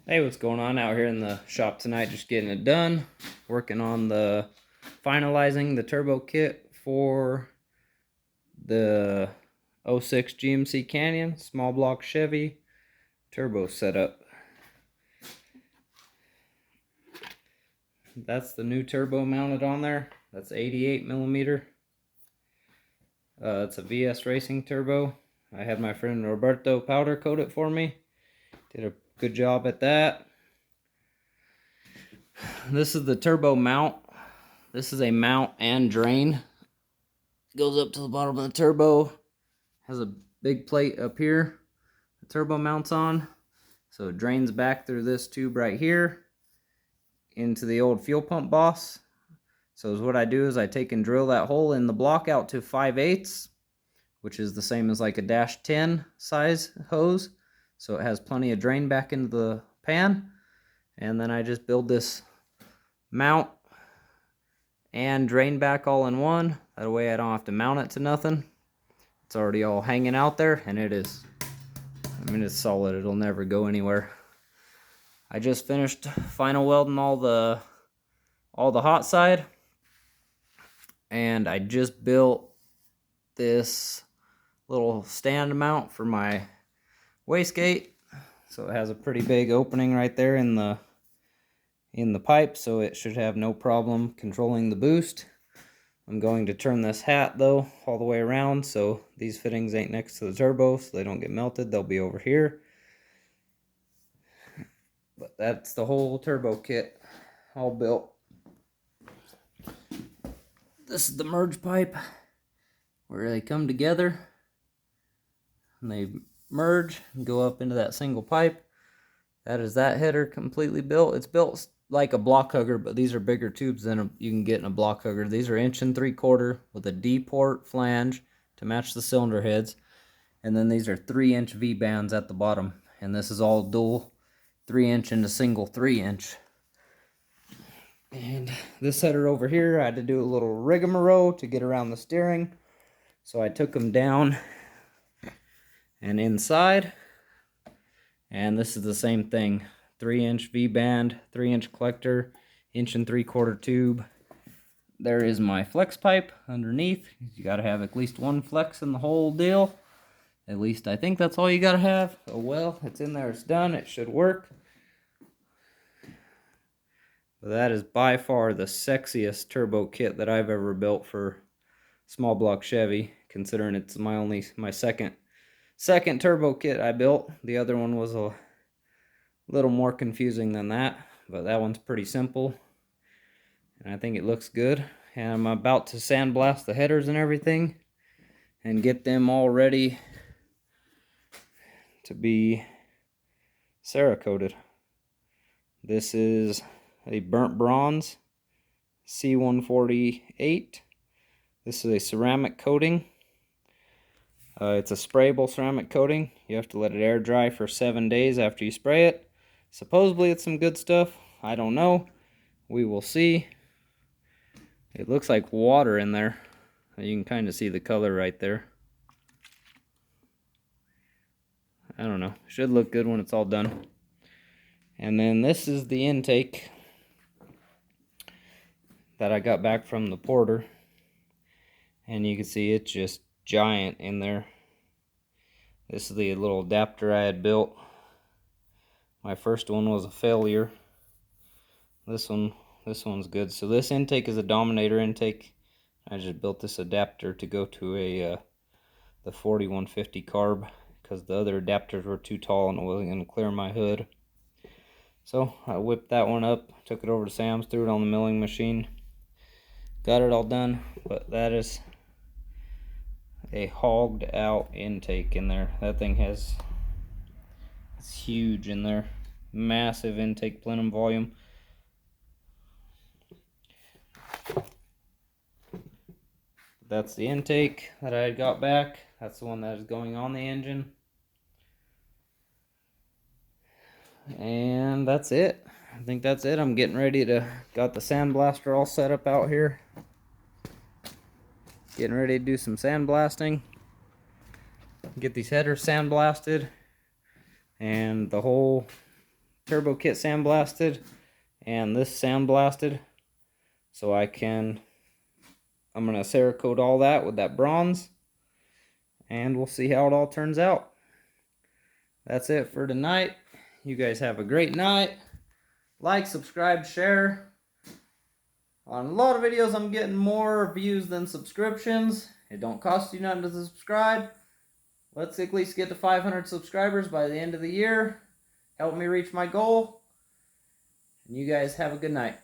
Hey, what's going on out here in the shop tonight? Just getting it done. Working on finalizing the turbo kit for the '06 GMC Canyon small block Chevy turbo setup. That's the new turbo mounted on there. That's 88 millimeter. It's a VS Racing turbo. I had my friend Roberto powder coat it for me. Did a good job at that. This is the turbo mount. This is a mount and drain. Goes up to the bottom of the turbo. Has a big plate up here the turbo mounts on. So it drains back through this tube right here into the old fuel pump boss. So what I do is I take and drill that hole in the block out to 5/8, which is the same as like a -10 size hose. So it has plenty of drain back into the pan. And then I just build this mount and drain back all in one. That way I don't have to mount it to nothing. It's already all hanging out there, and it's solid. It'll never go anywhere. I just finished final welding all the hot side, and I just built this little stand mount for my wastegate. So it has a pretty big opening right there in the pipe, so it should have no problem controlling the boost. I'm going to turn this hat though all the way around, so these fittings ain't next to the turbo, so they don't get melted. They'll be over here. But that's the whole turbo kit all built. This is the merge pipe where they come together and they merge and go up into that single pipe. That is that header completely built. It's built like a block hugger, but these are bigger tubes than you can get in a block hugger. These are 1 3/4 with a D-port flange to match the cylinder heads. And then these are 3-inch V-bands at the bottom. And this is all dual 3-inch and a single 3-inch. And this header over here, I had to do a little rigmarole to get around the steering. So I took them down and inside. And this is the same thing. 3-inch V-band, 3-inch collector, 1 3/4 tube. There is my flex pipe underneath. You gotta have at least one flex in the whole deal. At least I think that's all you gotta have. Oh well, it's in there, it's done, it should work. But that is by far the sexiest turbo kit that I've ever built for small block Chevy, considering it's my second turbo kit I built. The other one was a little more confusing than that, but that one's pretty simple, and I think it looks good. And I'm about to sandblast the headers and everything and get them all ready to be Cerakoted. This is a burnt bronze C148. This is a ceramic coating. It's a sprayable ceramic coating. You have to let it air dry for 7 days after you spray it. Supposedly it's some good stuff. I don't know. We will see. It looks like water in there. You can kind of see the color right there. I don't know. Should look good when it's all done. And then this is the intake that I got back from the porter. And you can see it's just giant in there. This is the little adapter I had built. My first one was a failure. This one's good. So this intake is a Dominator intake. I just built this adapter to go to the 4150 carb because the other adapters were too tall and it wasn't going to clear my hood. So I whipped that one up, took it over to Sam's, threw it on the milling machine, got it all done. But that is a hogged out intake in there. That thing it's huge in there. Massive intake plenum volume. That's the intake that I got back. That's the one that is going on the engine. And that's it. I think that's it. I'm getting ready to, got the sandblaster all set up out here. Getting ready to do some sandblasting. Get these headers sandblasted. And the whole turbo kit sandblasted and this sandblasted. So I'm going to Cerakote all that with that bronze. And we'll see how it all turns out. That's it for tonight. You guys have a great night. Like, subscribe, share. On a lot of videos, I'm getting more views than subscriptions. It don't cost you nothing to subscribe. Let's at least get to 500 subscribers by the end of the year. Help me reach my goal. And you guys have a good night.